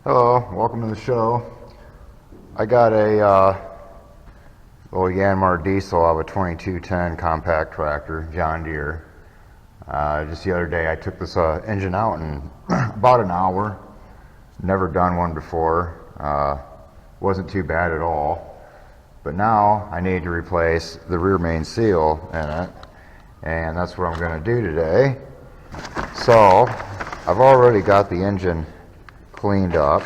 Hello, welcome to the show. I got a little Yanmar diesel out of a 2210 compact tractor, John Deere. Just the other day I took this engine out in about an hour. Never done one before. Wasn't too bad at all. But now I need to replace the rear main seal in it, and that's what I'm going to do today. So I've already got the engine cleaned up,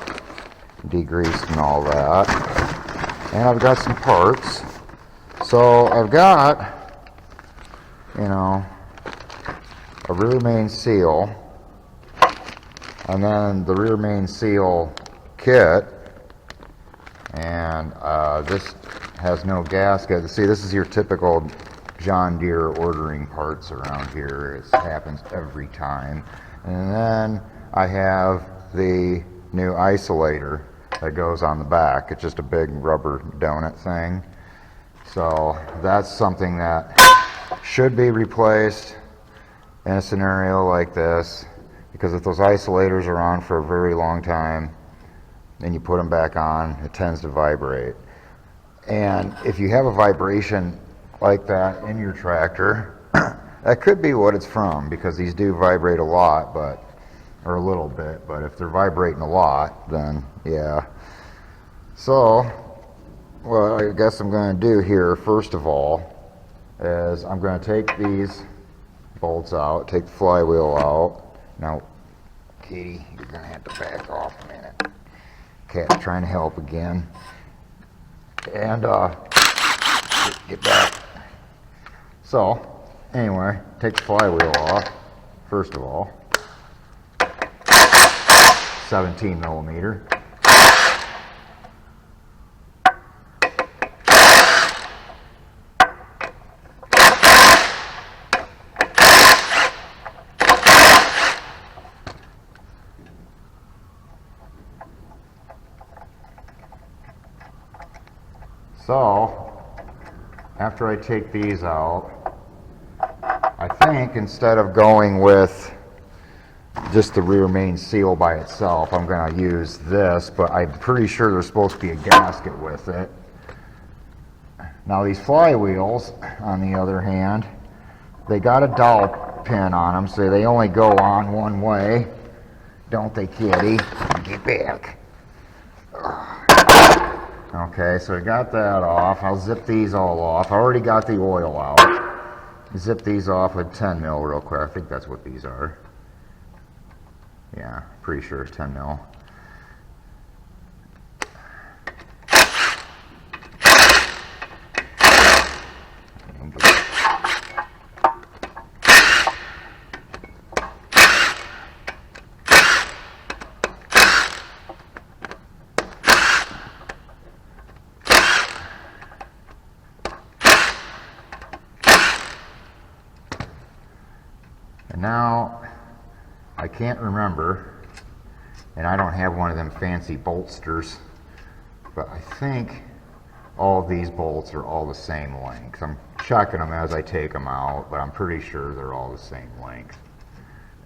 degreased and all that, and I've got some parts. So I've got, a rear main seal, and then the rear main seal kit, and this has no gasket. See, this is your typical John Deere ordering parts around here. It happens every time. And then I have the new isolator that goes on the back. It's just a big rubber donut thing. So that's something that should be replaced in a scenario like this, because if those isolators are on for a very long time and you put them back on, it tends to vibrate. And if you have a vibration like that in your tractor, that could be what it's from, because these do vibrate a lot, or a little bit, but if they're vibrating a lot, then yeah. So what I guess I'm going to do here, first of all, is I'm going to take these bolts out, take the flywheel out. Now, Katie, you're going to have to back off a minute. Cat's trying to help again. And get back. So, anyway, take the flywheel off, first of all. 17 millimeter. So, after I take these out, I think instead of going with just the rear main seal by itself, I'm going to use this, but I'm pretty sure there's supposed to be a gasket with it. Now these flywheels, on the other hand, they got a dowel pin on them, so they only go on one way. Don't they, kitty? Get back. Okay, so I got that off. I'll zip these all off. I already got the oil out. Zip these off with 10 mil real quick. I think that's what these are. Yeah, pretty sure it's 10 mil. And now, I can't remember, and I don't have one of them fancy bolsters, but I think all of these bolts are all the same length. I'm checking them as I take them out, but I'm pretty sure they're all the same length.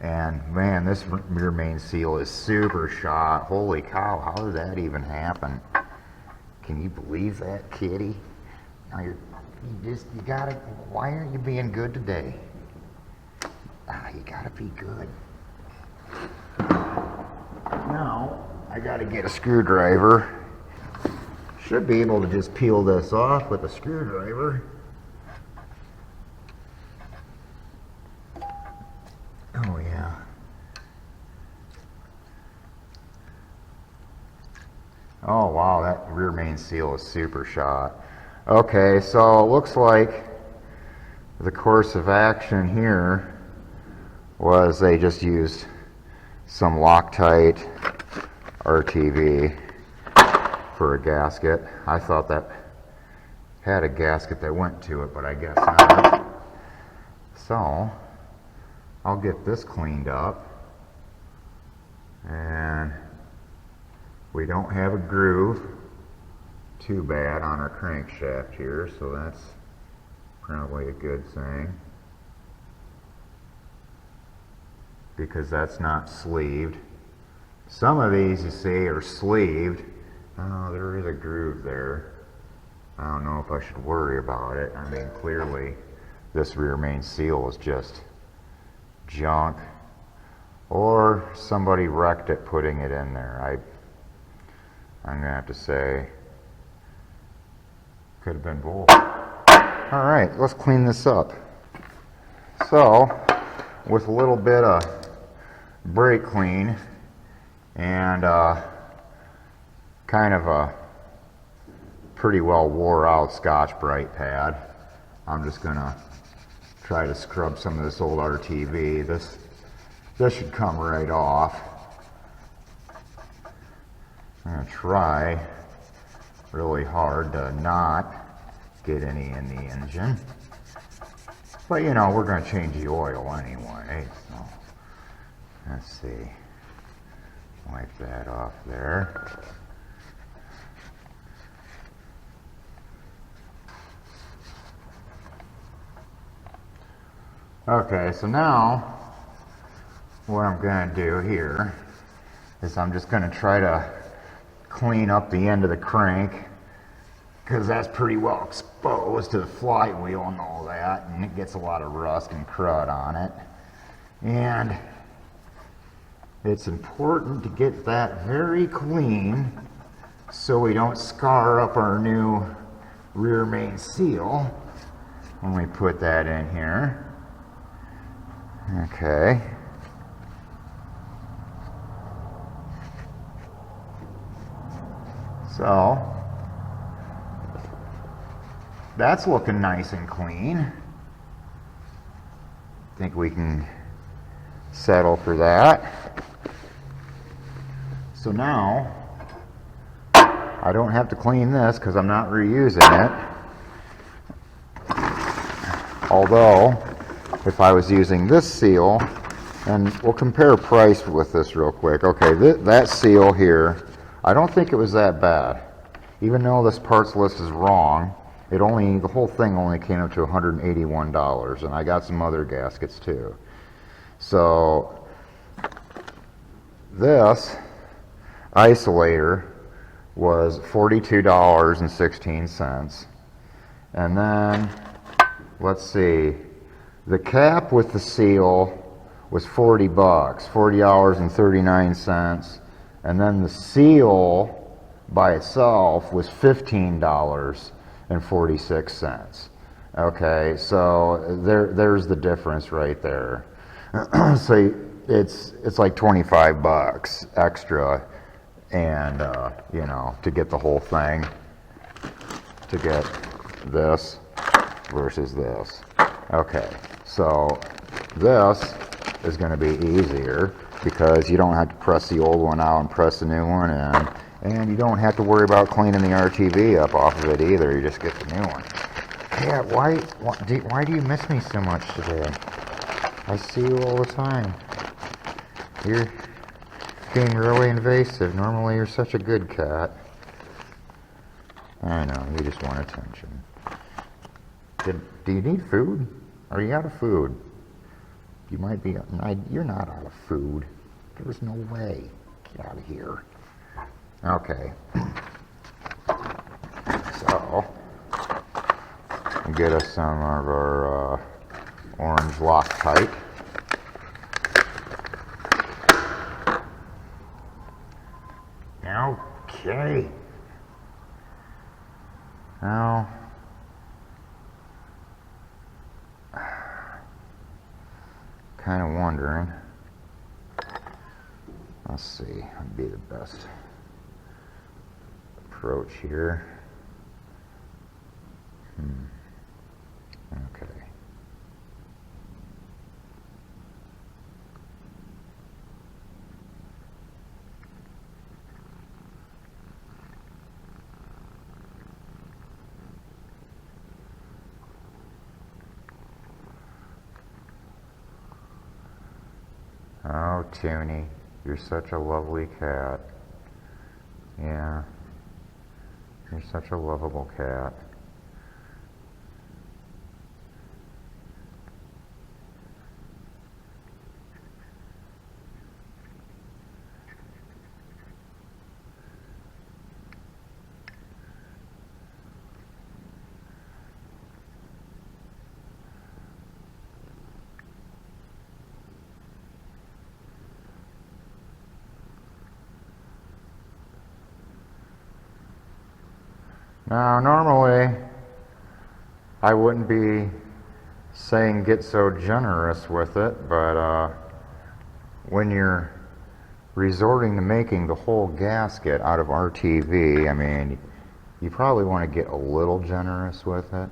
And man, this rear main seal is super shot. Holy cow, how did that even happen? Can you believe that, kitty? Now you gotta, why aren't you being good today? You gotta be good. Now, I gotta get a screwdriver. Should be able to just peel this off with a screwdriver. Oh yeah. Oh wow, that rear main seal is super shot. Okay, so it looks like the course of action here was they just used some Loctite RTV for a gasket. I thought that had a gasket that went to it, but I guess not. So I'll get this cleaned up, and we don't have a groove too bad on our crankshaft here, so that's probably a good thing, because that's not sleeved. Some of these you see are sleeved. Oh, there is a groove there. I don't know if I should worry about it. I mean, clearly this rear main seal is just junk, or somebody wrecked it putting it in there. I'm gonna have to say could have been both. All right, let's clean this up. So with a little bit of brake clean and kind of a pretty well wore out Scotch-Brite pad, I'm just gonna try to scrub some of this old RTV. This should come right off. I'm gonna try really hard to not get any in the engine, but you know, we're gonna change the oil anyway, so let's see. Wipe that off there. Okay, so now what I'm going to do here is I'm just going to try to clean up the end of the crank, because that's pretty well exposed to the flywheel and all that, and it gets a lot of rust and crud on it. And it's important to get that very clean so we don't scar up our new rear main seal when we put that in here. Okay. So that's looking nice and clean. I think we can settle for that. So now I don't have to clean this because I'm not reusing it. Although if I was using this seal, and we'll compare price with this real quick. Okay, that seal here, I don't think it was that bad. Even though this parts list is wrong, the whole thing only came up to $181, and I got some other gaskets too. So this isolator was $42.16. And then, let's see, the cap with the seal was $40, $40.39. And then the seal by itself was $15.46. Okay, so there's the difference right there. So it's like 25 bucks extra, and you know, to get the whole thing, to get this versus this. Okay, so this is going to be easier because you don't have to press the old one out and press the new one in, and you don't have to worry about cleaning the RTV up off of it either. You just get the new one. Yeah, why do you miss me so much today? I see you all the time. You're being really invasive. Normally you're such a good cat. I know, you just want attention. Do you need food? Are you out of food? You might be. You're not out of food. There's no way. Get out of here. Okay. So, we'll get us some of our orange Loctite. Okay. Now, kind of wondering. Let's see. What'd be the best approach here? Okay. Oh, Toonie, you're such a lovely cat. Yeah, you're such a lovable cat. Now, normally, I wouldn't be saying get so generous with it, but when you're resorting to making the whole gasket out of RTV, I mean, you probably want to get a little generous with it.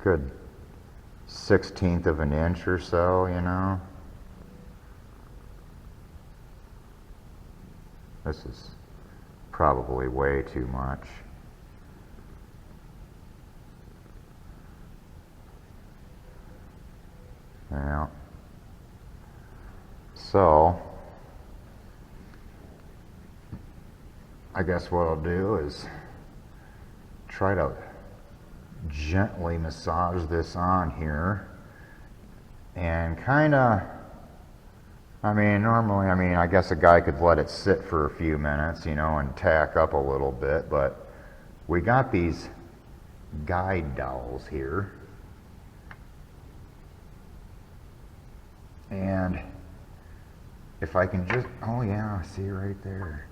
Good 1/16 of an inch or so, you know. This is probably way too much. Yeah. So, I guess what I'll do is try to gently massage this on here and kind of, I mean, normally, I guess a guy could let it sit for a few minutes, you know, and tack up a little bit, but we got these guide dowels here, and if I can just, oh yeah, see right there.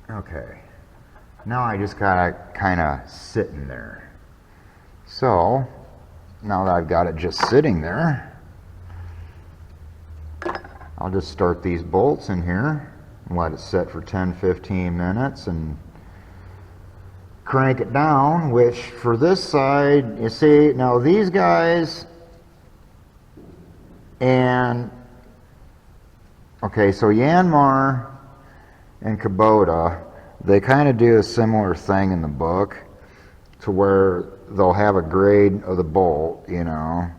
Okay, now I just gotta kind of sit in there. So, now that I've got it just sitting there, I'll just start these bolts in here and let it set for 10-15 minutes and crank it down, which for this side, you see, now these guys and, okay, so Yanmar and Kubota, they kind of do a similar thing in the book to where they'll have a grade of the bolt, you know,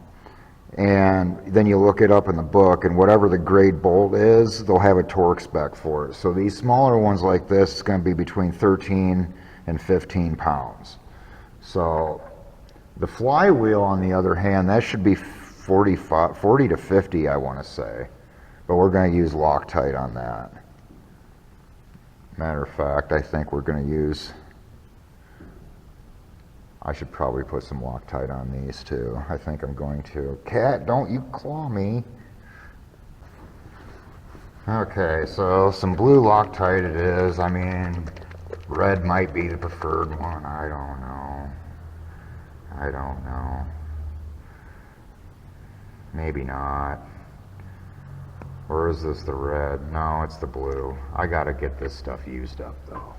and then you look it up in the book, and whatever the grade bolt is, they'll have a torque spec for it. So these smaller ones like this is going to be between 13 and 15 pounds. So the flywheel, on the other hand, that should be 40 to 50, I want to say. But we're going to use Loctite on that. Matter of fact, I think we're going to use, I should probably put some Loctite on these too. I think I'm going to. Cat, don't you claw me. Okay, so some blue Loctite it is. I mean, red might be the preferred one. I don't know. I don't know. Maybe not. Or is this the red? No, it's the blue. I gotta get this stuff used up though.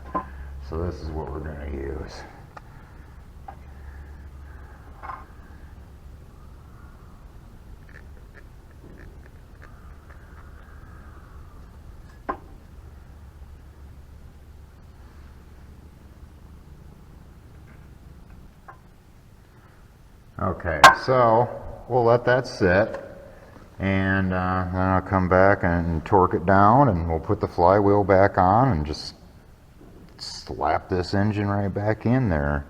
So this is what we're gonna use. Okay, so we'll let that sit, and then I'll come back and torque it down, and we'll put the flywheel back on and just slap this engine right back in there.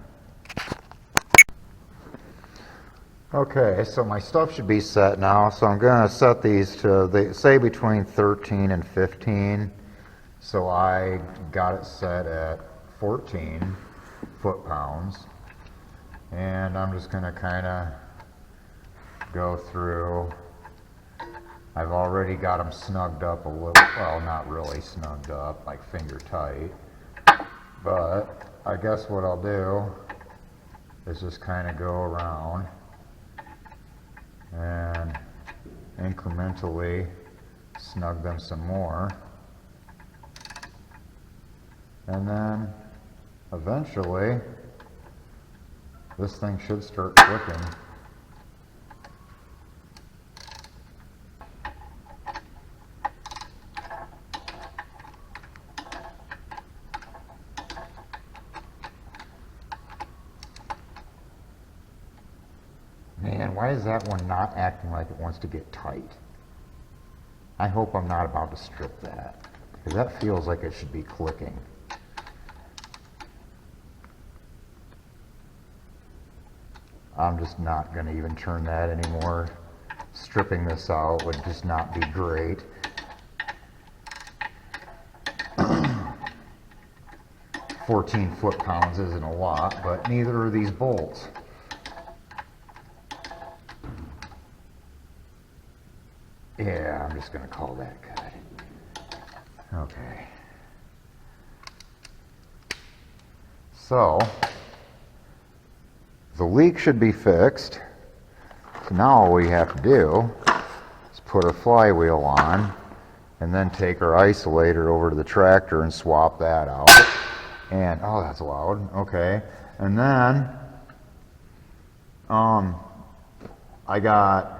Okay, so my stuff should be set now, so I'm going to set these to, they say between 13 and 15, so I got it set at 14 foot-pounds. And I'm just going to kind of go through. I've already got them snugged up a little, well, not really snugged up, like finger tight. But I guess what I'll do is just kind of go around and incrementally snug them some more. And then eventually, this thing should start clicking. Man, why is that one not acting like it wants to get tight? I hope I'm not about to strip that, because that feels like it should be clicking. I'm just not going to even turn that anymore. Stripping this out would just not be great. 14 foot-pounds isn't a lot, but neither are these bolts. Yeah, I'm just going to call that good. Okay. So, the leak should be fixed. So now all we have to do is put our flywheel on and then take our isolator over to the tractor and swap that out. And, oh, that's loud. Okay. And then, I got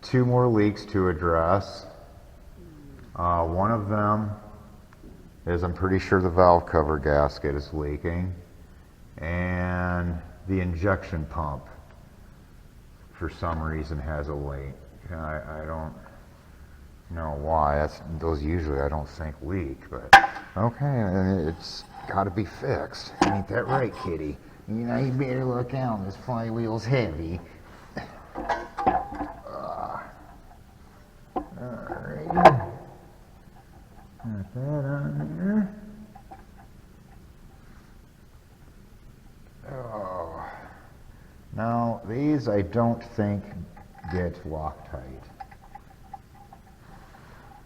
2 more leaks to address. One of them is, I'm pretty sure the valve cover gasket is leaking, and the injection pump for some reason has a leak. I don't know why. Those usually I don't think leak, but okay, and it's got to be fixed. Ain't that right, kitty? You know, you better look out. This flywheel's heavy. Alright. Got that on there. Oh. Now, these I don't think get Loctite.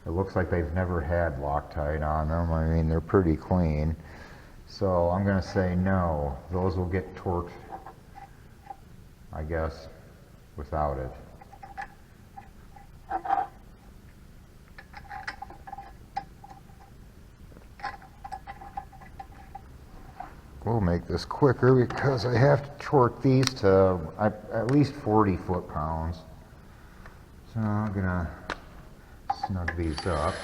It looks like they've never had Loctite on them. I mean, they're pretty clean. So I'm going to say no. Those will get torqued, I guess, without it. We'll make this quicker because I have to torque these to at least 40 foot-pounds. So I'm going to snug these up.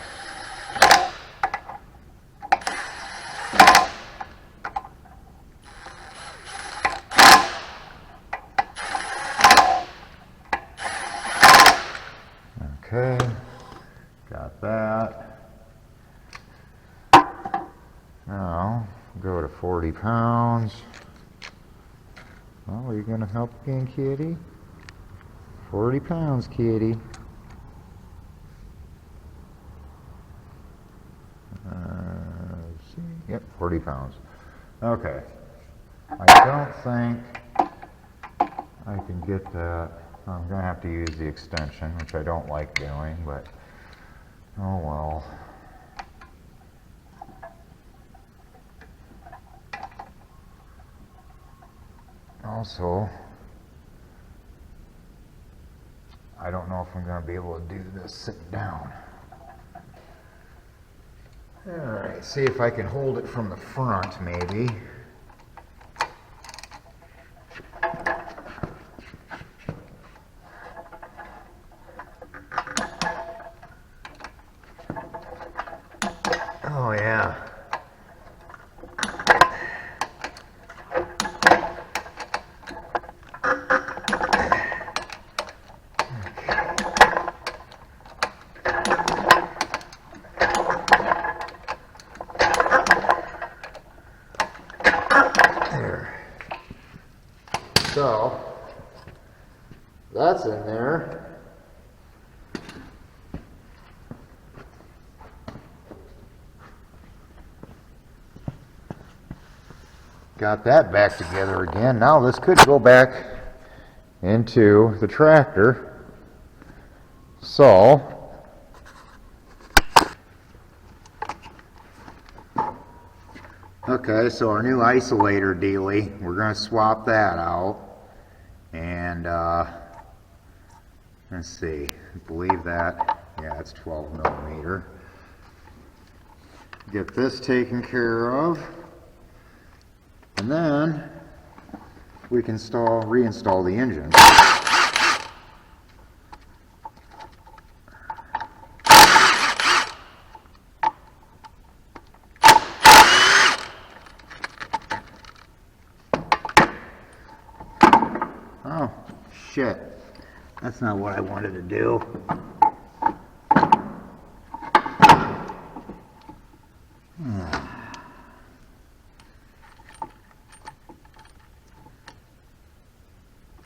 Okay, got that. Now, go to 40 pounds. Oh, are you going to help again, kitty? 40 pounds, kitty. Let's see. Yep, 40 pounds. Okay. I don't think I can get that. I'm going to have to use the extension, which I don't like doing, but oh well. Also, I don't know if I'm going to be able to do this sitting down. Alright, see if I can hold it from the front, maybe. Oh, yeah. So, that's in there. Got that back together again. Now this could go back into the tractor. So, okay, so our new isolator dealie, we're going to swap that out. And let's see, I believe that, yeah, it's 12 millimeter. Get this taken care of. And then we can reinstall the engine. Oh, shit. That's not what I wanted to do.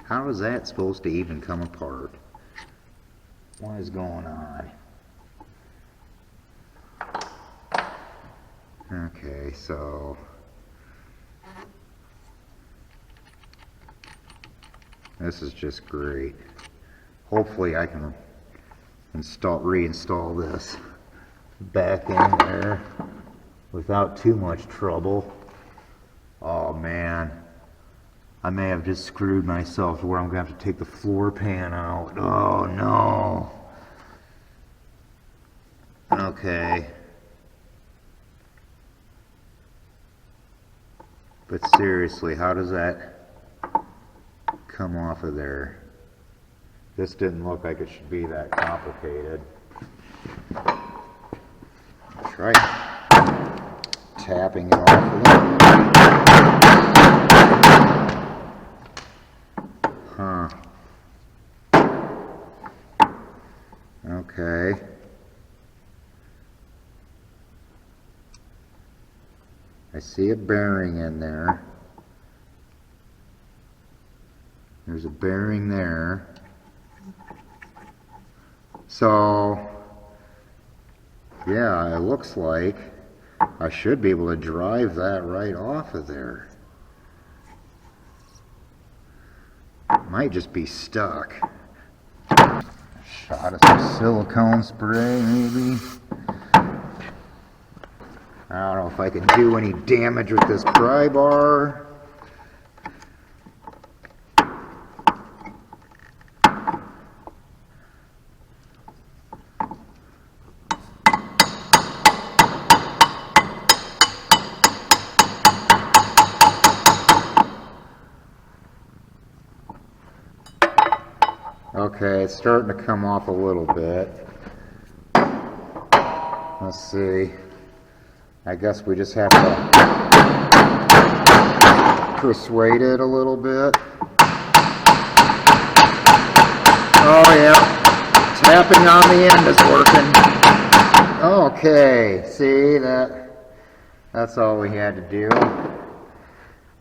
How is that supposed to even come apart? What is going on? Okay, so this is just great. Hopefully I can reinstall this back in there without too much trouble. Oh man, I may have just screwed myself to where I'm gonna have to take the floor pan out. Oh no. Okay. But seriously, how does that come off of there? This didn't look like it should be that complicated. Try tapping it off of there. Huh. Okay. I see a bearing in there. There's a bearing there. So, yeah, it looks like I should be able to drive that right off of there. It might just be stuck. Shot of some silicone spray, maybe. I don't know if I can do any damage with this pry bar. Okay, it's starting to come off a little bit. Let's see. I guess we just have to persuade it a little bit. Oh yeah, tapping on the end is working. Okay, see that's all we had to do.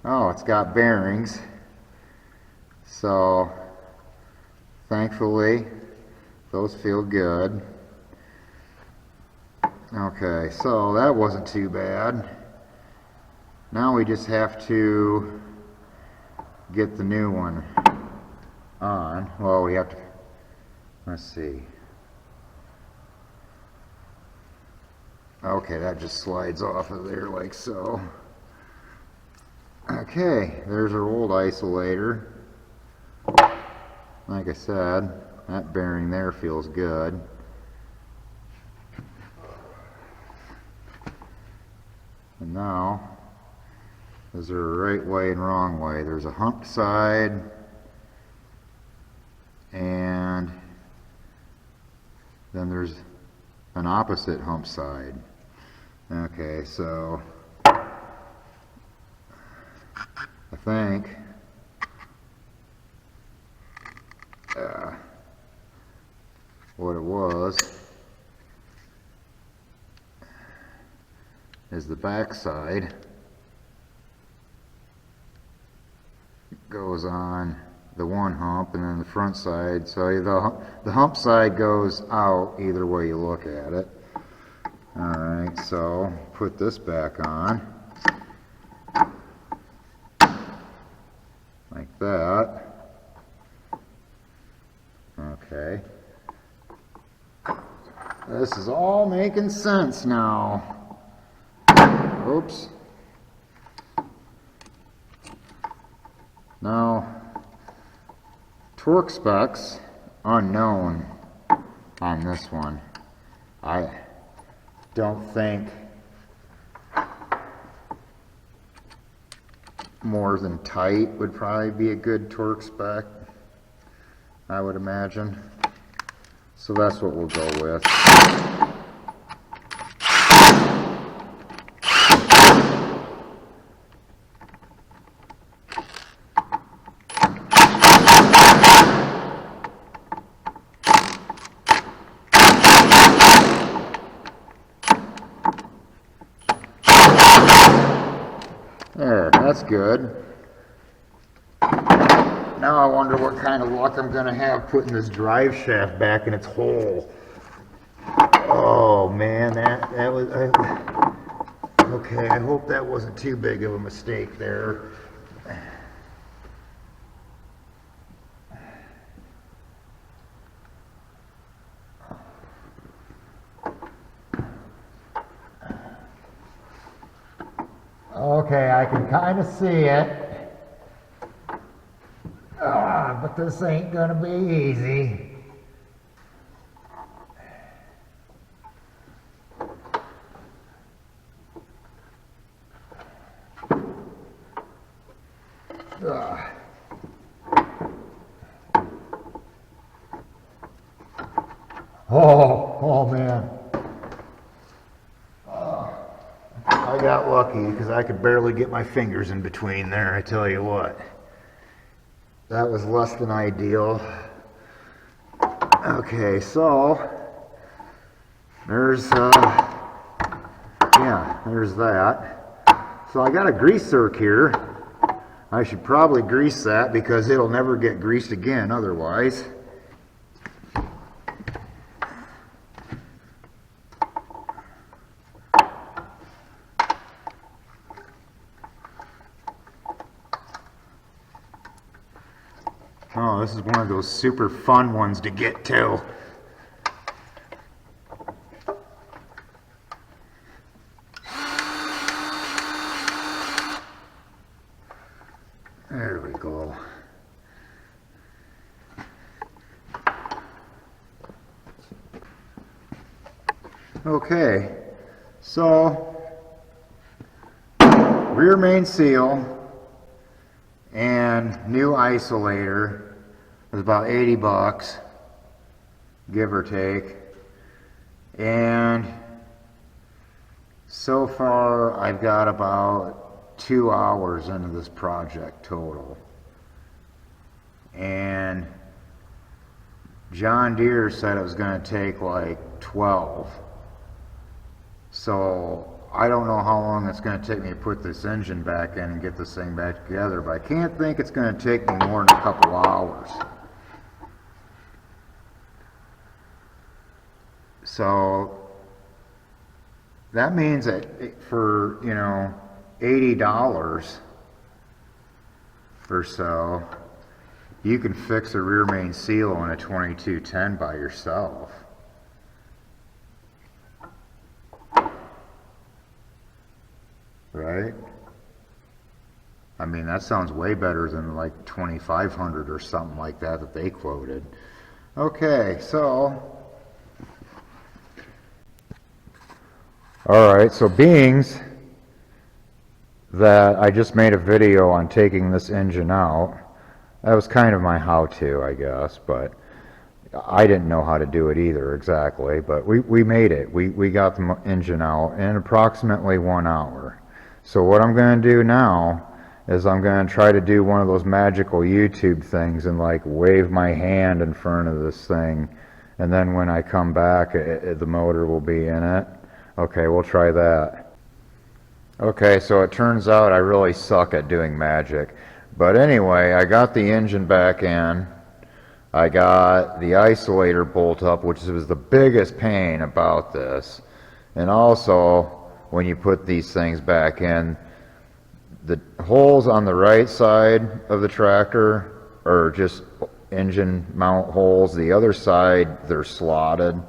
Oh, it's got bearings. So thankfully those feel good. Okay, so that wasn't too bad. Now we just have to get the new one on. Well, we have to, let's see. Okay, that just slides off of there like so. Okay, there's our old isolator. Like I said, that bearing there feels good. And now, is there a right way and wrong way? There's a hump side and then there's an opposite hump side. Okay, so I think what it was is the back side goes on the one hump and then the front side, so the hump side goes out either way you look at it. Alright, so put this back on like that. Okay, this is all making sense now. Oops. Now, torque specs unknown on this one. I don't think more than tight would probably be a good torque spec, I would imagine. So that's what we'll go with. There, that's good. Now I wonder what kind of luck I'm going to have putting this drive shaft back in its hole. Oh man, that was... okay, I hope that wasn't too big of a mistake there. Okay, I can kind of see it. But this ain't gonna be easy. Oh man. I got lucky because I could barely get my fingers in between there, I tell you what. That was less than ideal. Okay, so there's there's that. So I got a grease zerk here. I should probably grease that because it'll never get greased again otherwise. Oh, this is one of those super fun ones to get to. There we go. Okay, so rear main seal and new isolator was about 80 bucks, give or take. And so far I've got about 2 hours into this project total. And John Deere said it was going to take like 12. So I don't know how long it's going to take me to put this engine back in and get this thing back together, but I can't think it's going to take me more than a couple hours. So that means that for, you know, $80 or so, you can fix a rear main seal on a 2210 by yourself. Right? I mean, that sounds way better than like 2,500 or something like that they quoted. Okay, so all right, so beings that I just made a video on taking this engine out, that was kind of my how-to, I guess, but I didn't know how to do it either exactly, but we made it. We got the engine out in approximately 1 hour. So what I'm going to do now is I'm going to try to do one of those magical YouTube things and like wave my hand in front of this thing, and then when I come back the motor will be in it. Okay, we'll try that. Okay, so it turns out I really suck at doing magic. But anyway, I got the engine back in. I got the isolator bolt up, which was the biggest pain about this. And also, when you put these things back in, the holes on the right side of the tractor are just engine mount holes. The other side, they're slotted.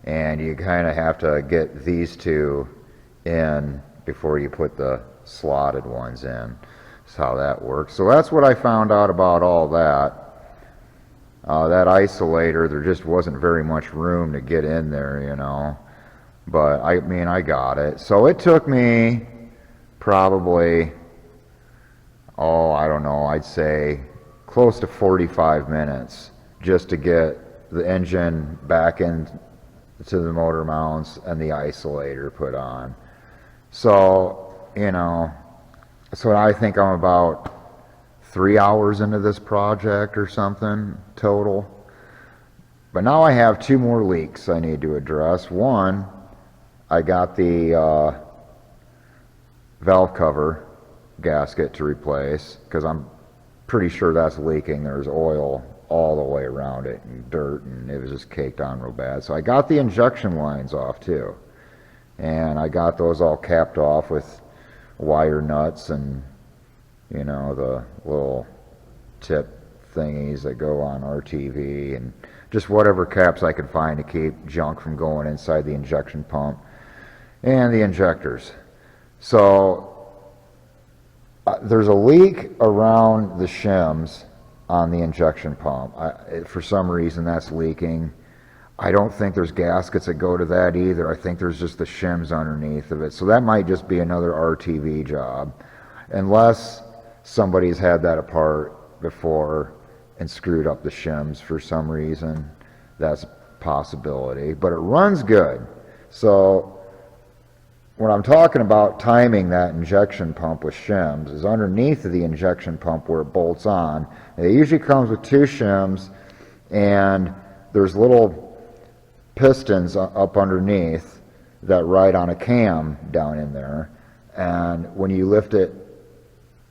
And you kind of have to get these two in before you put the slotted ones in. That's how that works. So that's what I found out about all that. That isolator, there just wasn't very much room to get in there, you know. But I mean, I got it. So it took me probably, I don't know, I'd say close to 45 minutes just to get the engine back in to the motor mounts and the isolator put on. So, you know, so I think I'm about 3 hours into this project or something total. But now I have 2 more leaks I need to address. One, I got the valve cover gasket to replace because I'm pretty sure that's leaking. There's oil all the way around it and dirt, and it was just caked on real bad. So I got the injection lines off too, and I got those all capped off with wire nuts and, you know, the little tip thingies that go on RTV and just whatever caps I could find to keep junk from going inside the injection pump and the injectors. So There's a leak around the shims on the injection pump. For some reason that's leaking. I don't think there's gaskets that go to that either. I think there's just the shims underneath of it. So that might just be another RTV job. Unless somebody's had that apart before and screwed up the shims for some reason. That's a possibility. But it runs good. So when I'm talking about timing that injection pump with shims is underneath of the injection pump where it bolts on. It usually comes with two shims and there's little pistons up underneath that ride on a cam down in there, and when you lift it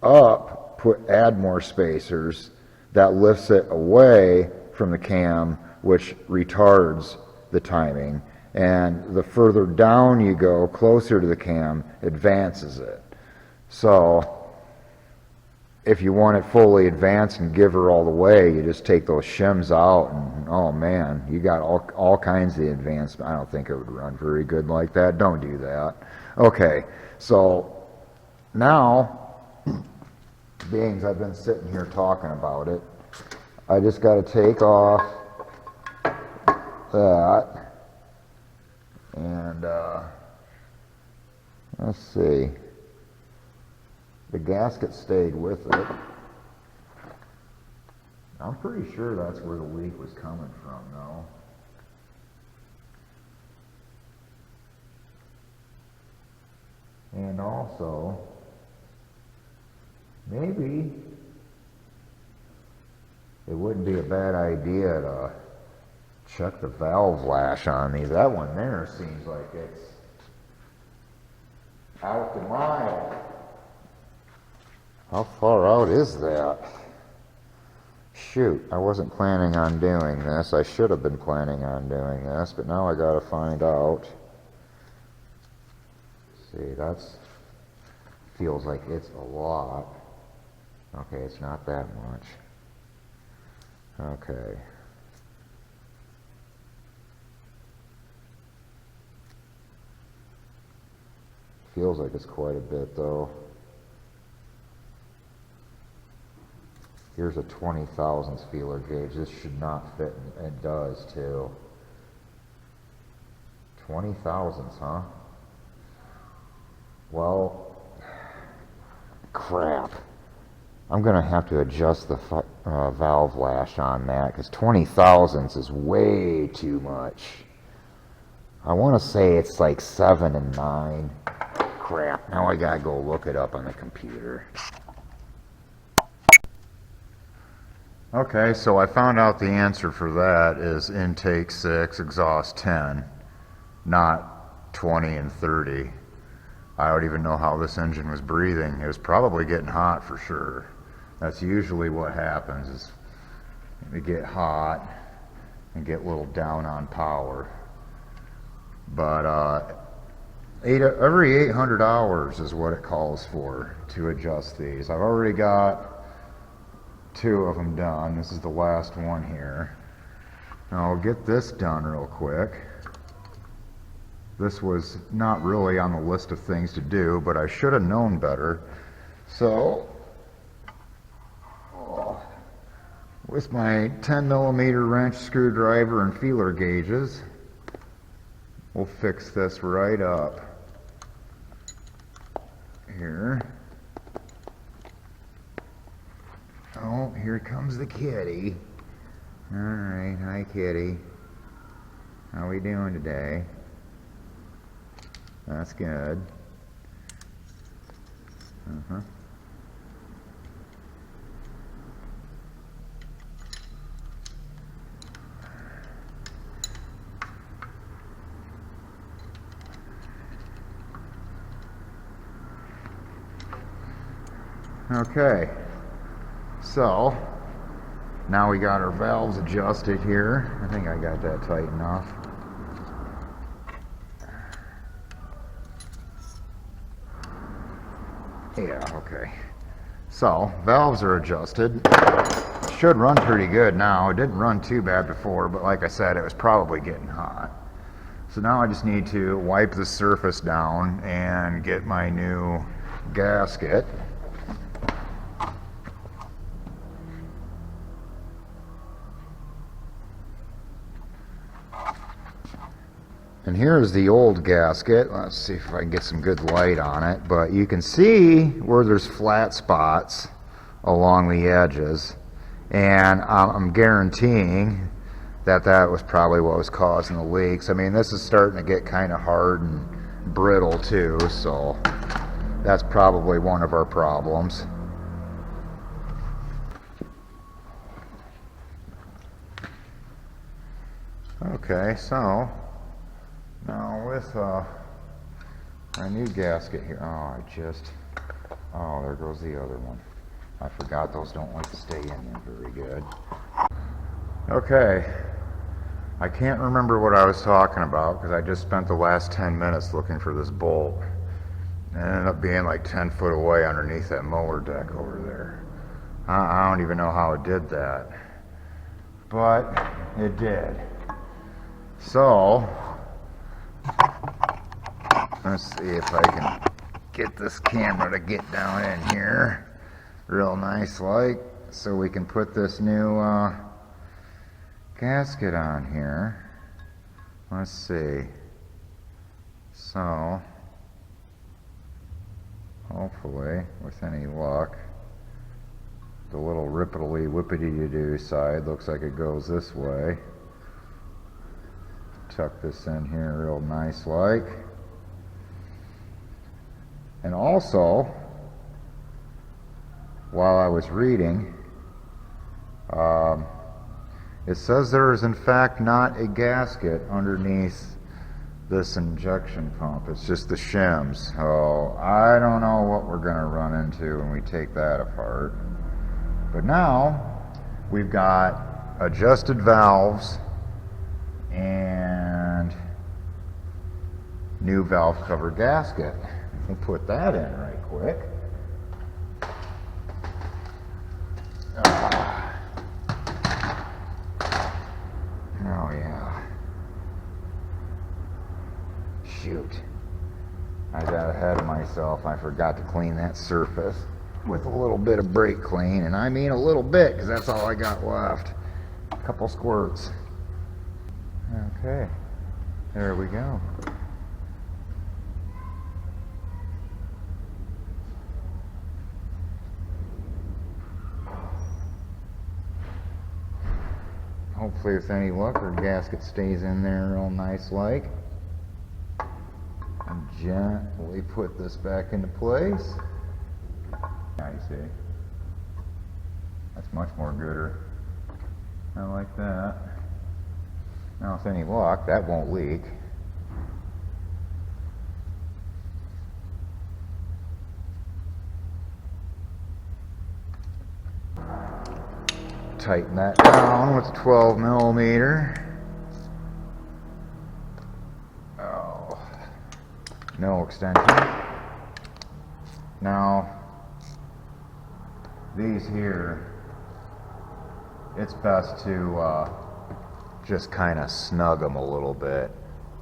up, add more spacers, that lifts it away from the cam, which retards the timing, and the further down you go, closer to the cam, advances it. So if you want it fully advanced and give her all the way, you just take those shims out and, oh man, you got all kinds of advancement. I don't think it would run very good like that. Don't do that. Okay, so now, being I've been sitting here talking about it, I just got to take off that, and let's see. The gasket stayed with it. I'm pretty sure that's where the leak was coming from, though. And also, maybe it wouldn't be a bad idea to check the valve lash on these. That one there seems like it's out the mile. How far out is that? Shoot, I wasn't planning on doing this. I should have been planning on doing this, but now I gotta find out. See, that's feels like it's a lot. Okay, it's not that much. Okay. Feels like it's quite a bit though. Here's a 20 thousandths feeler gauge. This should not fit, and it does too. 20 thousandths, huh? Well, crap. I'm gonna have to adjust the valve lash on that, because 20 thousandths is way too much. I want to say it's like 7 and 9. Crap, now I gotta go look it up on the computer. Okay, so I found out the answer for that is intake 6, exhaust 10, not 20 and 30. I don't even know how this engine was breathing. It was probably getting hot for sure. That's usually what happens, is we get hot and get a little down on power. But every 800 hours is what it calls for to adjust these. I've already got 2 of them done. This is the last one here. Now I'll get this done real quick. This was not really on the list of things to do, but I should have known better. So, with my 10mm wrench, screwdriver, and feeler gauges, we'll fix this right up here. Oh, here comes the kitty. All right, hi kitty. How we doing today? That's good. Okay, so now we got our valves adjusted here. I think I got that tight enough. Yeah, okay. So, valves are adjusted. It should run pretty good now. It didn't run too bad before, but like I said, it was probably getting hot. So now I just need to wipe the surface down and get my new gasket. And here's the old gasket. Let's see if I can get some good light on it. But you can see where there's flat spots along the edges. And I'm guaranteeing that that was probably what was causing the leaks. I mean, this is starting to get kind of hard and brittle too, so that's probably one of our problems. Okay, so now with our new gasket here, oh, there goes the other one. I forgot those don't like to stay in there very good. Okay, I can't remember what I was talking about because I just spent the last 10 minutes looking for this bolt. It ended up being like 10 foot away underneath that mower deck over there. I don't even know how it did that, but it did. So, let's see if I can get this camera to get down in here real nice like, so we can put this new gasket on here. Let's see. So, hopefully, with any luck, the little rippity whippity-doo side looks like it goes this way. Tuck this in here real nice like. And also, while I was reading, it says there is in fact not a gasket underneath this injection pump. It's just the shims. So I don't know what we're going to run into when we take that apart. But now we've got adjusted valves and new valve cover gasket. We'll put that in right quick. Oh yeah. Shoot. I got ahead of myself. I forgot to clean that surface with a little bit of brake clean, and I mean a little bit because that's all I got left. A couple squirts. Okay, there we go. Hopefully with any luck our gasket stays in there real nice like. And gently put this back into place. Now you see. That's much more gooder. I like that. Now with any luck that won't leak. Tighten that down with 12 millimeter. Oh, no extension. Now, these here, it's best to just kind of snug them a little bit.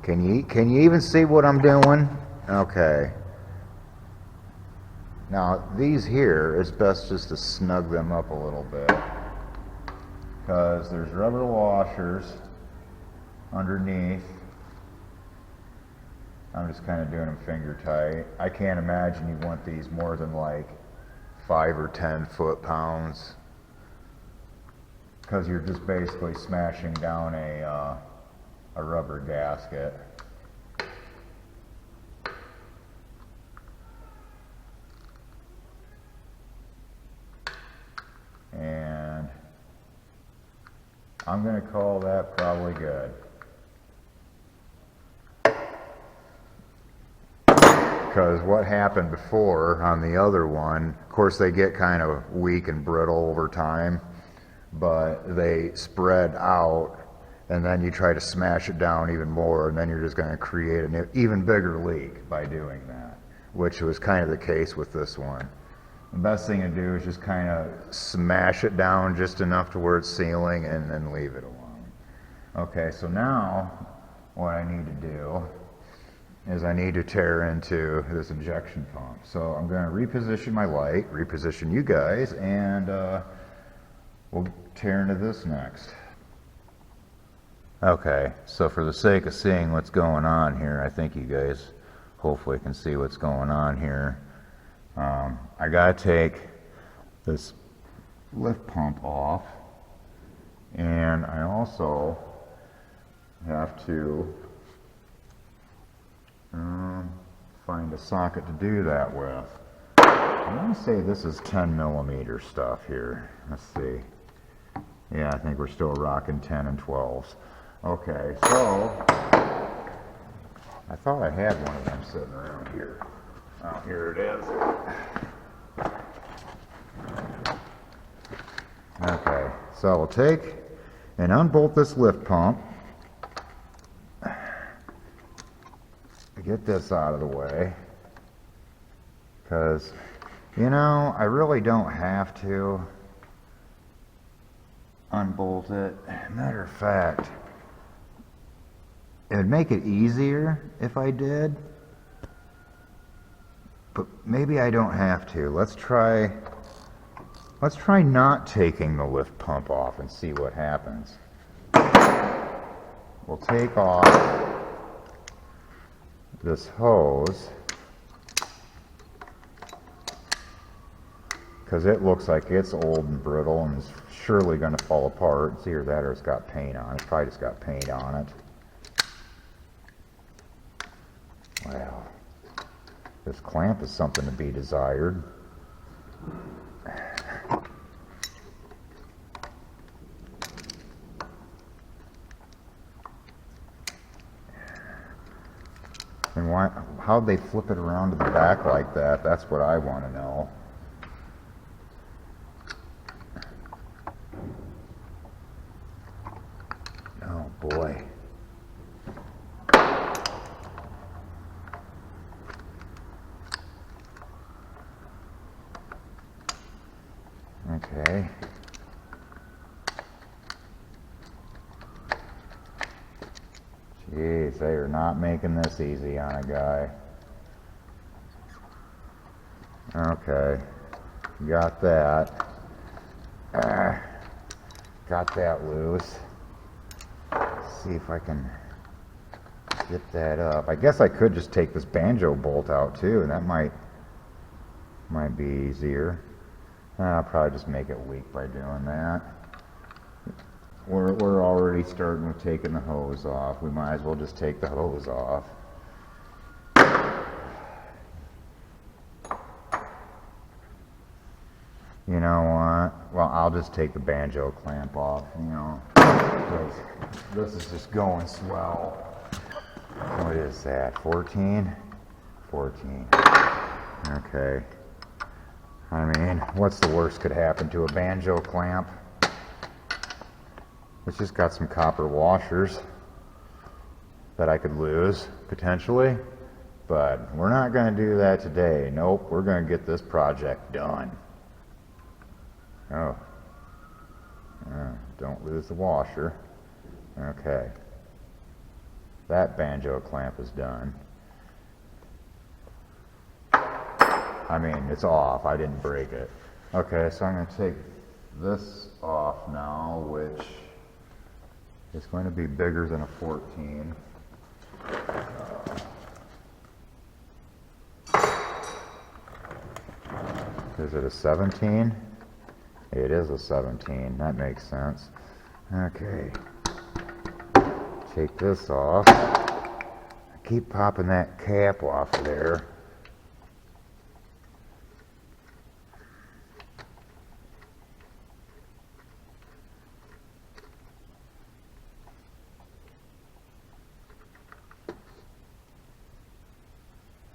Can you even see what I'm doing? Okay. Now, these here, it's best just to snug them up a little bit, because there's rubber washers underneath. I'm just kind of doing them finger tight. I can't imagine you want these more than like 5 or 10 foot-pounds, because you're just basically smashing down a rubber gasket. And I'm going to call that probably good. Because what happened before on the other one, of course they get kind of weak and brittle over time, but they spread out, and then you try to smash it down even more, and then you're just going to create an even bigger leak by doing that, which was kind of the case with this one. The best thing to do is just kind of smash it down just enough to where it's sealing and then leave it alone. Okay, so now what I need to do is I need to tear into this injection pump. So I'm going to reposition my light, reposition you guys, and we'll tear into this next. Okay, so for the sake of seeing what's going on here, I think you guys hopefully can see what's going on here. I gotta take this lift pump off, and I also have to find a socket to do that with. I'm going to say this is 10 millimeter stuff here. Let's see. Yeah, I think we're still rocking 10 and 12s. Okay, so I thought I had one of them sitting around here. Oh, here it is. Okay, so we'll take and unbolt this lift pump. Get this out of the way, because, you know, I really don't have to unbolt it. Matter of fact, it'd make it easier if I did, but maybe I don't have to. Let's try not taking the lift pump off and see what happens. We'll take off this hose, because it looks like it's old and brittle and is surely going to fall apart. It's either that or it's got paint on it. It's probably just got paint on it. Well, this clamp is something to be desired. And why? How'd they flip it around to the back like that? That's what I want to know. Oh boy. Okay. Jeez, they are not making this easy on a guy. Okay, got that. Got that loose. Let's see if I can get that up. I guess I could just take this banjo bolt out too, and that might be easier. I'll probably just make it weak by doing that. We're already starting with taking the hose off. We might as well just take the hose off. You know what? Well, I'll just take the banjo clamp off, you know, because this is just going swell. What is that, 14? 14. Okay. I mean, what's the worst could happen to a banjo clamp? It's just got some copper washers that I could lose, potentially. But we're not going to do that today. Nope, we're going to get this project done. Oh. Don't lose the washer. Okay. That banjo clamp is done. I mean, it's off. I didn't break it. Okay, so I'm going to take this off now, which is going to be bigger than a 14. Is it a 17? It is a 17. That makes sense. Okay. Take this off. I keep popping that cap off of there.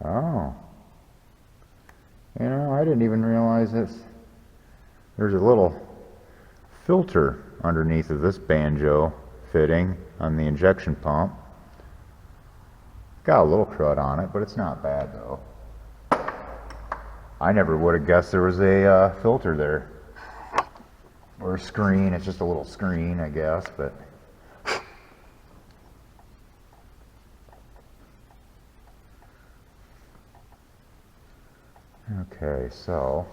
Oh. You know, I didn't even realize this. There's a little filter underneath of this banjo fitting on the injection pump. Got a little crud on it, but it's not bad though. I never would have guessed there was a filter there. Or a screen. It's just a little screen, I guess, but okay, so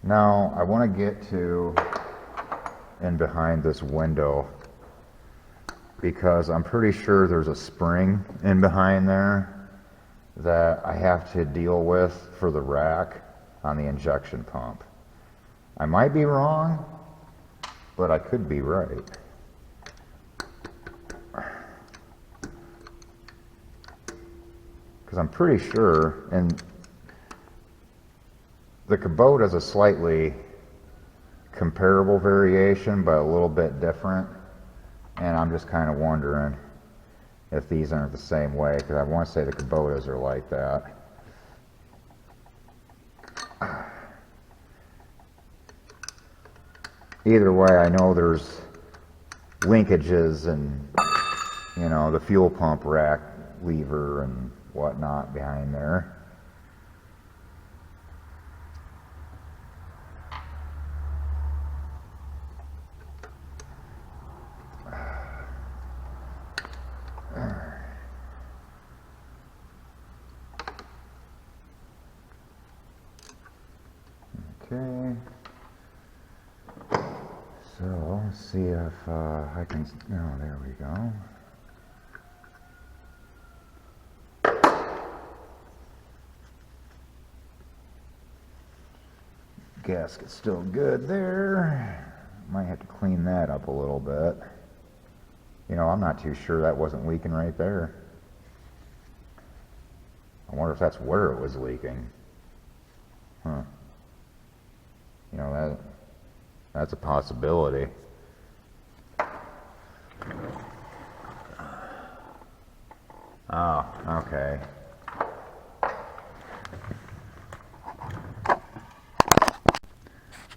Now I want to get to in behind this window because I'm pretty sure there's a spring in behind there that I have to deal with for the rack on the injection pump. I might be wrong, but I could be right. Because I'm pretty sure, and the Kubota is a slightly comparable variation, but a little bit different. And I'm just kind of wondering if these aren't the same way, because I want to say the Kubotas are like that. Either way, I know there's linkages and, you know, the fuel pump rack lever and whatnot behind there. Okay. So let's see if I can. Oh, there we go. Gasket's still good there. Might have to clean that up a little bit. You know, I'm not too sure that wasn't leaking right there. I wonder if that's where it was leaking. Huh. You know, that's a possibility. Oh, okay.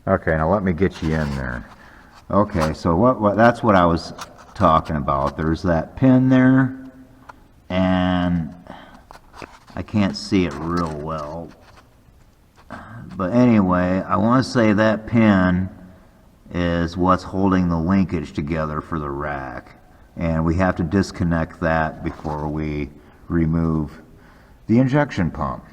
Okay, now let me get you in there. Okay, so what that's what I was talking about. There's that pin there, and I can't see it real well. But anyway, I want to say that pin is what's holding the linkage together for the rack. And we have to disconnect that before we remove the injection pump.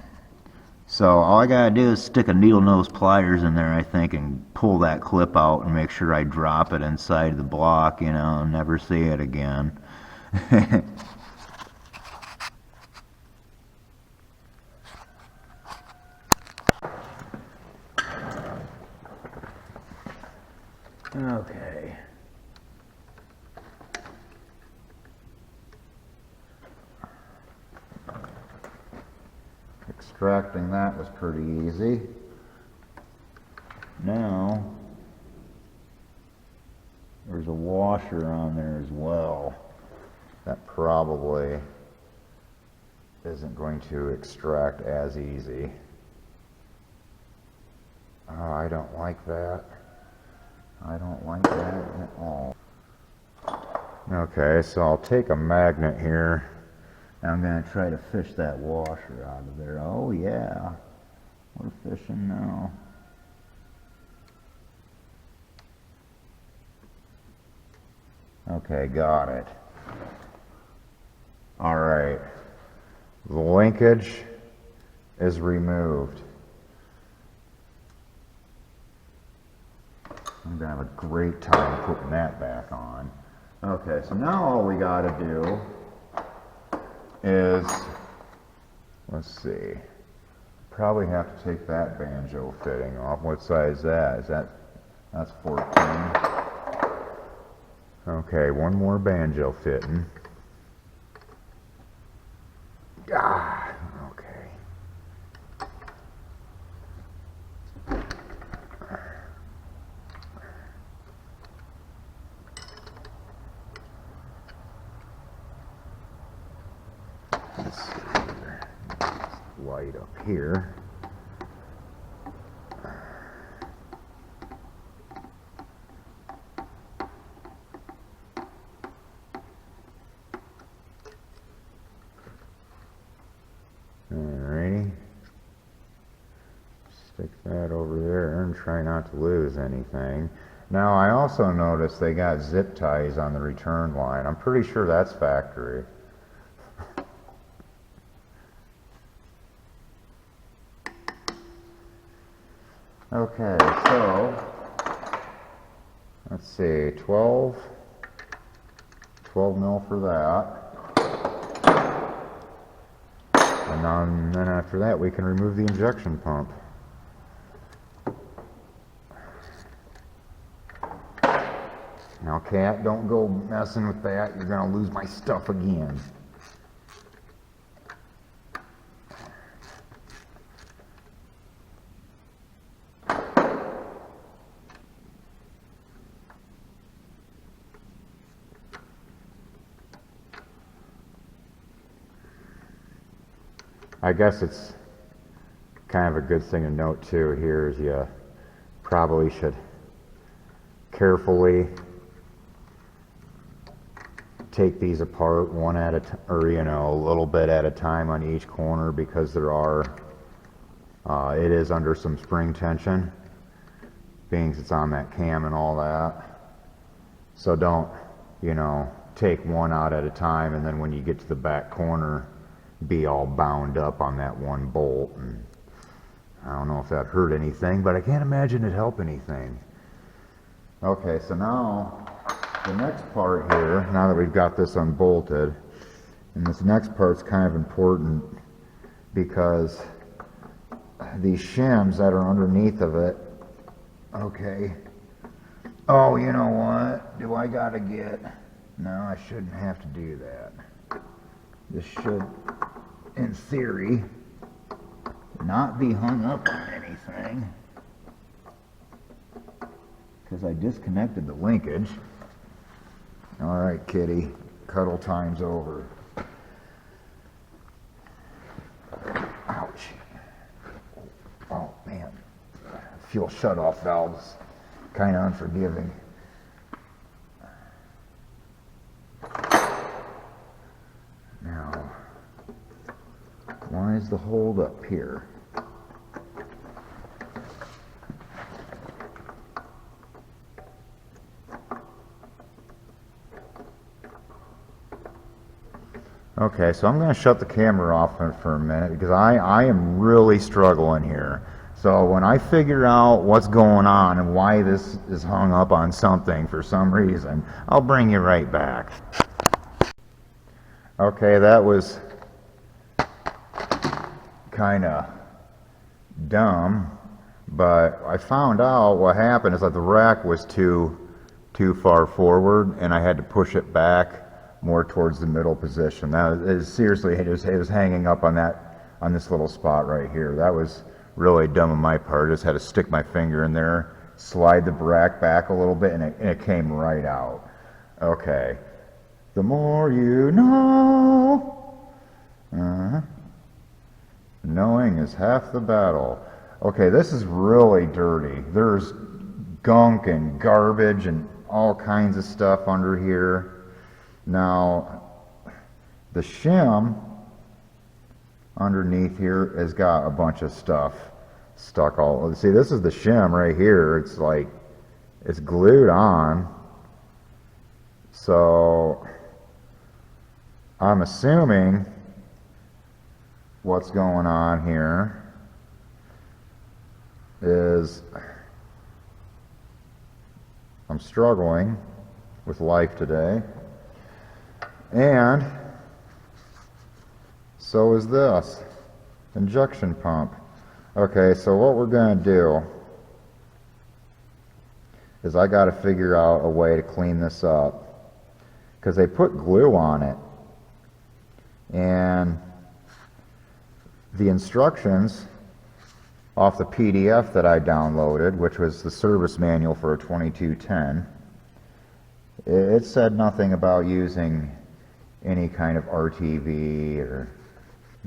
So all I gotta do is stick a needle nose pliers in there, I think, and pull that clip out and make sure I drop it inside the block, you know, and never see it again. Okay. Extracting that was pretty easy. Now, there's a washer on there as well. That probably isn't going to extract as easy. Oh, I don't like that. I don't like that at all. Okay, so I'll take a magnet here, and I'm going to try to fish that washer out of there. Oh yeah, we're fishing now. Okay, got it. All right, the linkage is removed. I'm gonna have a great time putting that back on. Okay, so now all we gotta do is, let's see, probably have to take that banjo fitting off. What size is that? That's 14. Okay, one more banjo fitting. Ah, okay. Let's see here. Light up here. Alrighty. Stick that over there and try not to lose anything. Now I also noticed they got zip ties on the return line. I'm pretty sure that's factory. Okay, so let's see, 12 mil for that. And then after that we can remove the injection pump. Now cat, don't go messing with that, you're gonna lose my stuff again. I guess it's kind of a good thing to note too here is you probably should carefully take these apart one at a time, or a little bit at a time on each corner, because there are it is under some spring tension, being it's on that cam and all that. So don't take one out at a time, and then when you get to the back corner be all bound up on that one bolt. And I don't know if that hurt anything, but I can't imagine it helped anything. Okay, so now the next part here, now that we've got this unbolted, and this next part's kind of important because these shims that are underneath of it, okay, oh, you know what, do I gotta get, no, I shouldn't have to do that. This should, in theory, not be hung up on anything, because I disconnected the linkage. All right, kitty, cuddle time's over. Ouch. Oh, man. Fuel shut-off valves, kind of unforgiving. Now, why is the hold up here? Okay, so I'm going to shut the camera off for a minute because I am really struggling here. So when I figure out what's going on and why this is hung up on something for some reason, I'll bring you right back. Okay, that was kind of dumb, but I found out what happened is that the rack was too far forward, and I had to push it back more towards the middle position. That is seriously, it was hanging up on this little spot right here. That was really dumb on my part. I just had to stick my finger in there, slide the rack back a little bit, and it came right out. Okay, the more you know. Knowing is half the battle. Okay, this is really dirty. There's gunk and garbage and all kinds of stuff under here. Now, the shim underneath here has got a bunch of stuff stuck all. See, this is the shim right here. It's like, it's glued on. So, I'm assuming what's going on here is I'm struggling with life today, and so is this injection pump. Okay, so what we're going to do is I got to figure out a way to clean this up, because they put glue on it, and the instructions off the PDF that I downloaded, which was the service manual for a 2210, it said nothing about using any kind of RTV or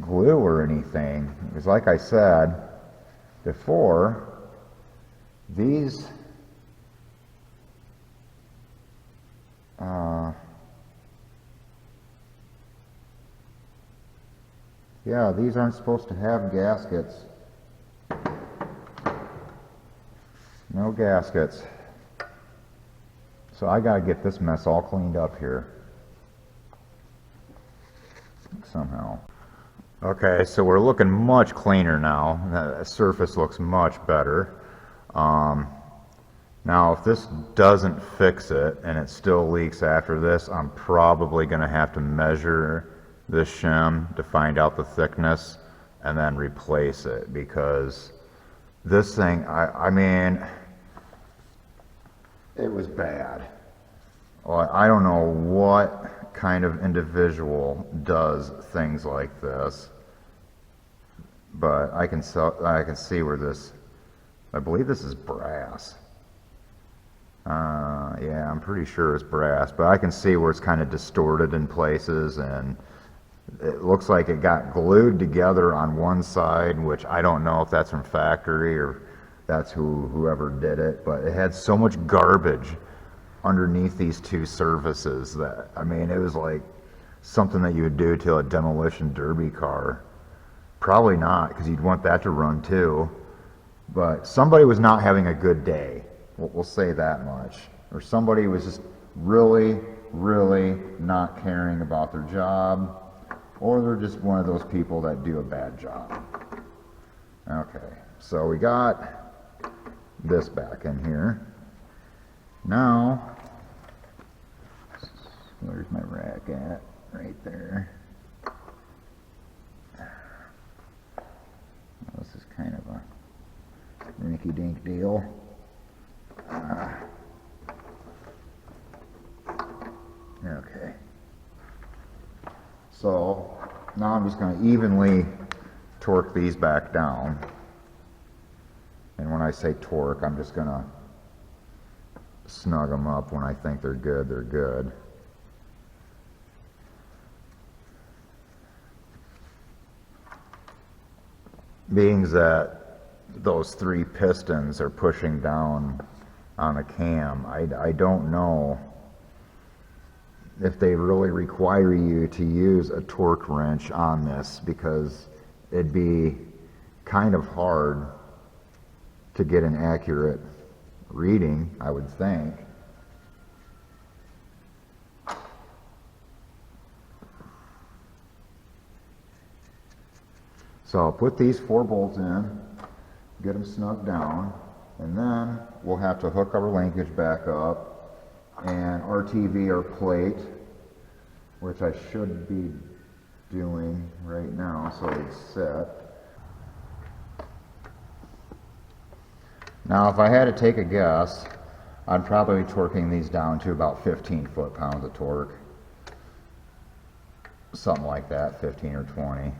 glue or anything. Because like I said before, these yeah, these aren't supposed to have gaskets. No gaskets. So I gotta get this mess all cleaned up here somehow. Okay, so we're looking much cleaner now. The surface looks much better. Now, if this doesn't fix it and it still leaks after this, I'm probably going to have to measure this shim to find out the thickness and then replace it, because this thing, I mean, it was bad. Well, I don't know what kind of individual does things like this, but I can see where this, I believe this is brass. Yeah, I'm pretty sure it's brass, but I can see where it's kind of distorted in places, and it looks like it got glued together on one side, which I don't know if that's from factory or that's whoever did it, but it had so much garbage underneath these two surfaces that, I mean, it was like something that you would do to a demolition derby car. Probably not, because you'd want that to run too, but somebody was not having a good day. We'll say that much. Or somebody was just really, really not caring about their job, or they're just one of those people that do a bad job. Okay, so we got this back in here. Now, where's my rack at? Right there. This is kind of a rinky-dink deal. Okay. So now I'm just going to evenly torque these back down. And when I say torque, I'm just going to snug them up. When I think they're good, they're good. Being that those three pistons are pushing down on a cam, I don't know if they really require you to use a torque wrench on this, because it'd be kind of hard to get an accurate reading, I would think. So I'll put these 4 bolts in, get them snugged down, and then we'll have to hook our linkage back up and RTV our plate, which I should be doing right now so it's set. Now if I had to take a guess, I'd probably be torquing these down to about 15 foot-pounds of torque. Something like that, 15 or 20.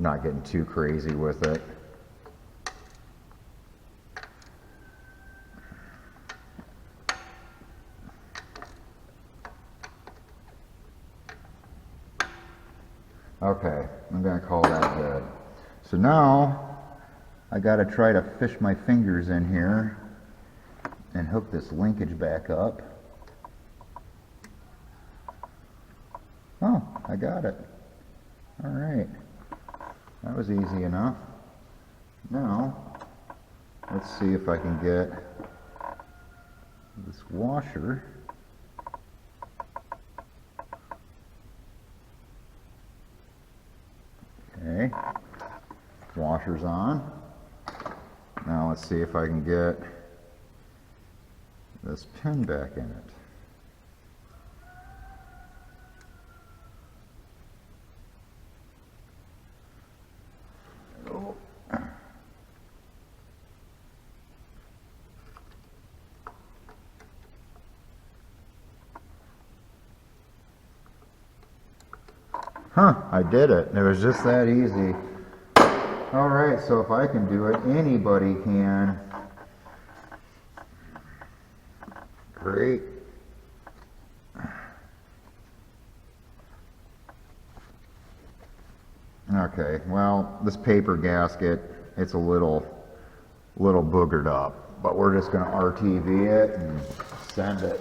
Not getting too crazy with it. Okay, I'm going to call that good. So now I got to try to fish my fingers in here and hook this linkage back up. Oh, I got it. All right. That was easy enough. Now, let's see if I can get this washer. Okay, washer's on. Now let's see if I can get this pin back in it. Oh. Huh, I did it. It was just that easy. All right, so if I can do it, anybody can. Great. Okay, well, this paper gasket, it's a little boogered up, but we're just going to RTV it and send it.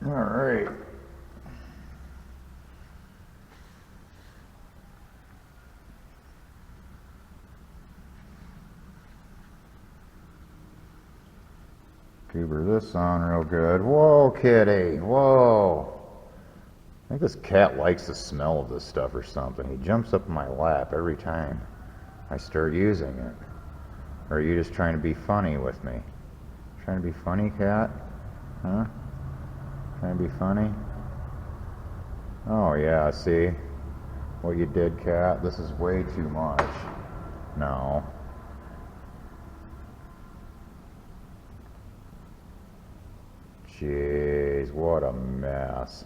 All right. Tuber this on real good. Whoa, kitty, whoa. I think this cat likes the smell of this stuff or something. He jumps up in my lap every time I start using it. Or are you just trying to be funny with me? Trying to be funny, cat? Huh? Trying to be funny? Oh yeah, see? What you did, cat? This is way too much. No. Jeez, what a mess.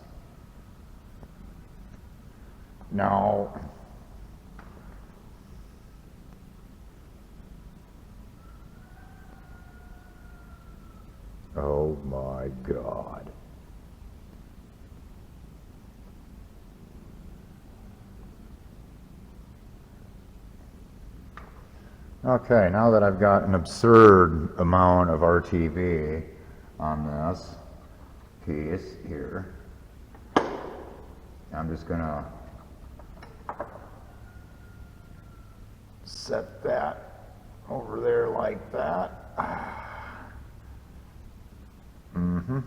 No. Oh my God. Okay, now that I've got an absurd amount of RTV on this piece here, I'm just gonna set that over there like that. Mm-hmm.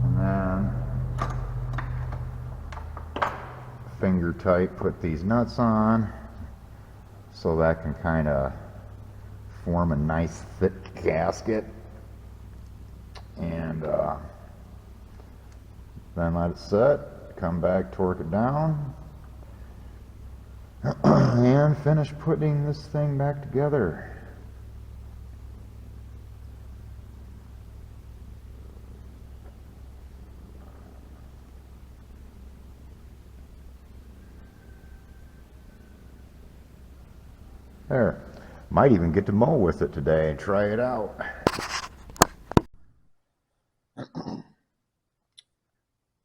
And then finger tight put these nuts on so that can kind of form a nice thick gasket, and then let it set, come back, torque it down, and finish putting this thing back together. There. Might even get to mow with it today and try it out.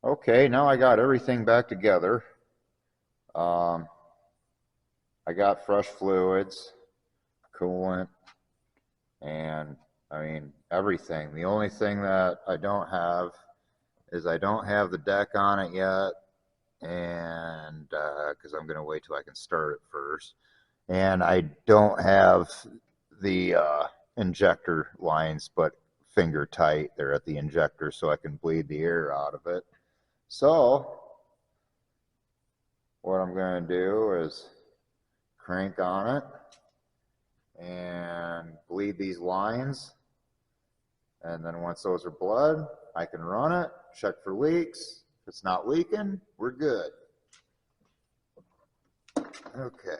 Okay, now I got everything back together. I got fresh fluids, coolant, and I mean everything. The only thing that I don't have is I don't have the deck on it yet, and because I'm going to wait till I can start it first. And I don't have the injector lines, but finger tight. They're at the injector so I can bleed the air out of it. So what I'm going to do is crank on it and bleed these lines. And then once those are bled, I can run it, check for leaks. If it's not leaking, we're good. Okay.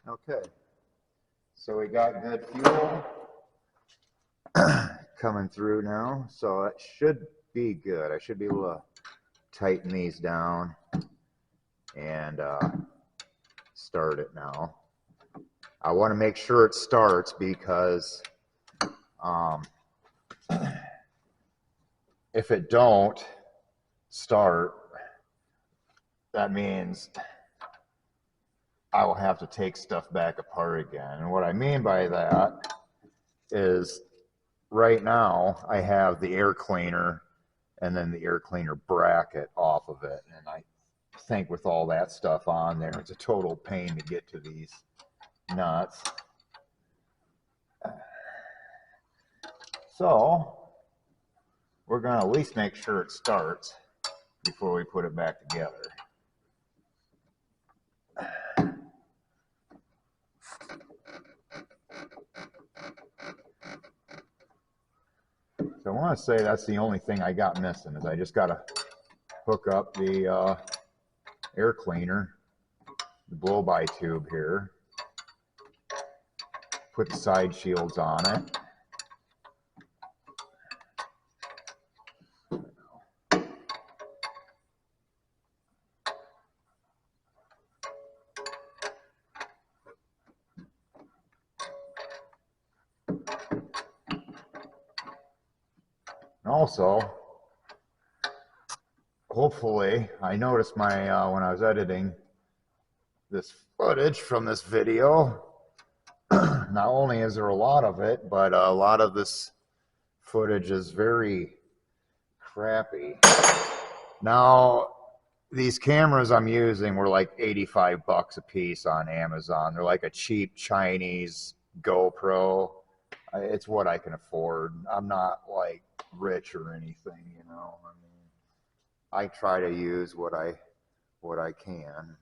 Okay, so we got good fuel coming through now, so it should be good. I should be able to tighten these down and start it now. I want to make sure it starts because if it don't start, that means I will have to take stuff back apart again. And what I mean by that is right now I have the air cleaner and then the air cleaner bracket off of it. And I think with all that stuff on there, it's a total pain to get to these nuts. So we're going to at least make sure it starts before we put it back together. So I want to say that's the only thing I got missing is I just got to hook up the air cleaner, the blow-by tube here, put the side shields on it. And also, hopefully, I noticed my when I was editing this footage from this video, Not only is there a lot of it, but a lot of this footage is very crappy. Now, these cameras I'm using were like 85 bucks a piece on Amazon. They're like a cheap Chinese GoPro. It's what I can afford. I'm not like rich or anything, you know. I mean, I try to use what I can.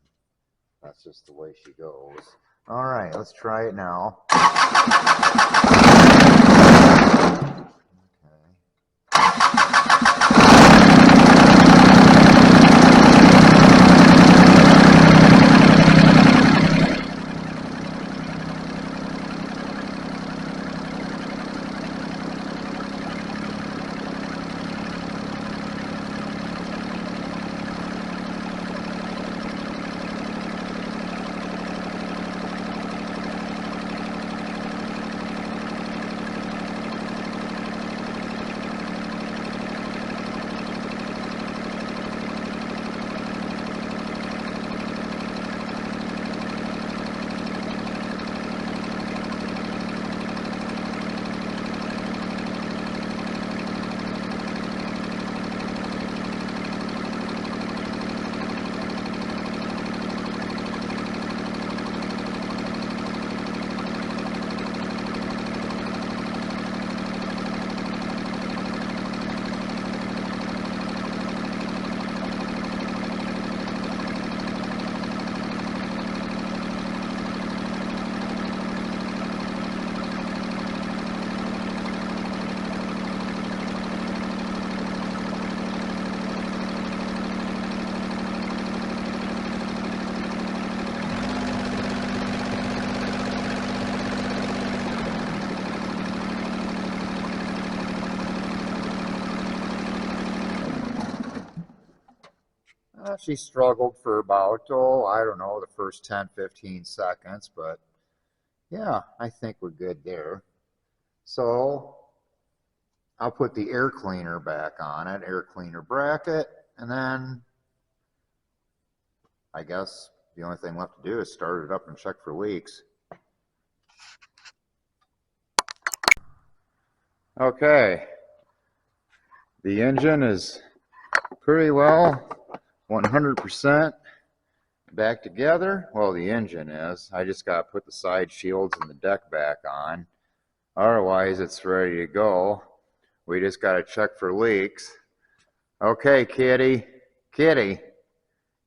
That's just the way she goes. All right, let's try it now. She struggled for about, oh, I don't know, the first 10, 15 seconds, but yeah, I think we're good there. So I'll put the air cleaner back on it, air cleaner bracket, and then I guess the only thing left to do is start it up and check for leaks. Okay, the engine is pretty well 100% back together. Well, the engine is. I just got to put the side shields and the deck back on. Otherwise, it's ready to go. We just got to check for leaks. Okay, kitty, kitty,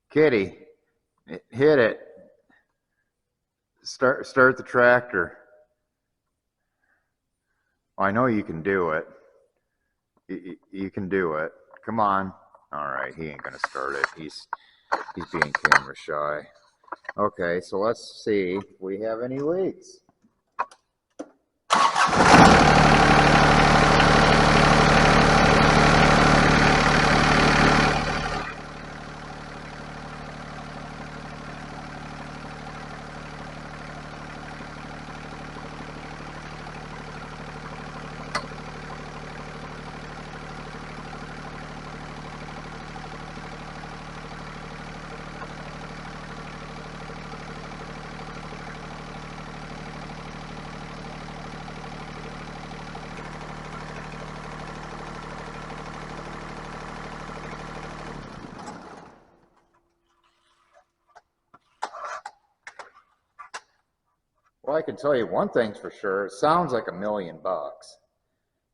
kitty, hit it. Start the tractor. I know you can do it. You can do it. Come on. All right, he ain't gonna start it. He's being camera shy. Okay, so let's see if we have any leaks. Well, I can tell you one thing's for sure. It sounds like $1 million.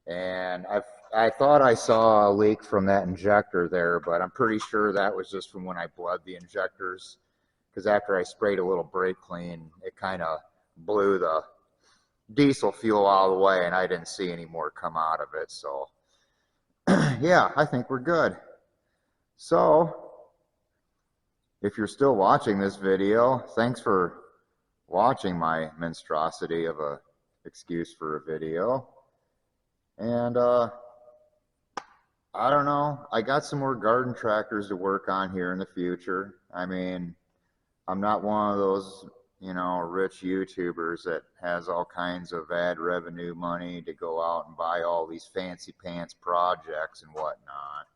And I thought I saw a leak from that injector there, but I'm pretty sure that was just from when I bled the injectors. Because after I sprayed a little brake clean, it kind of blew the diesel fuel out of the way, and I didn't see any more come out of it. So, yeah, I think we're good. So, if you're still watching this video, thanks for watching my monstrosity of a excuse for a video. And I don't know, I got some more garden tractors to work on here in the future. I mean, I'm not one of those, you know, rich YouTubers that has all kinds of ad revenue money to go out and buy all these fancy pants projects and whatnot,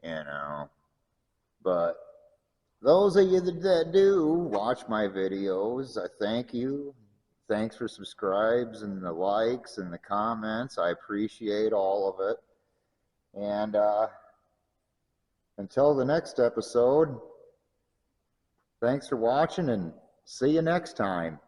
you know. But those of you that do watch my videos, I thank you. thanks for subscribes and the likes and the comments. I appreciate all of it. And until the next episode, thanks for watching and see you next time.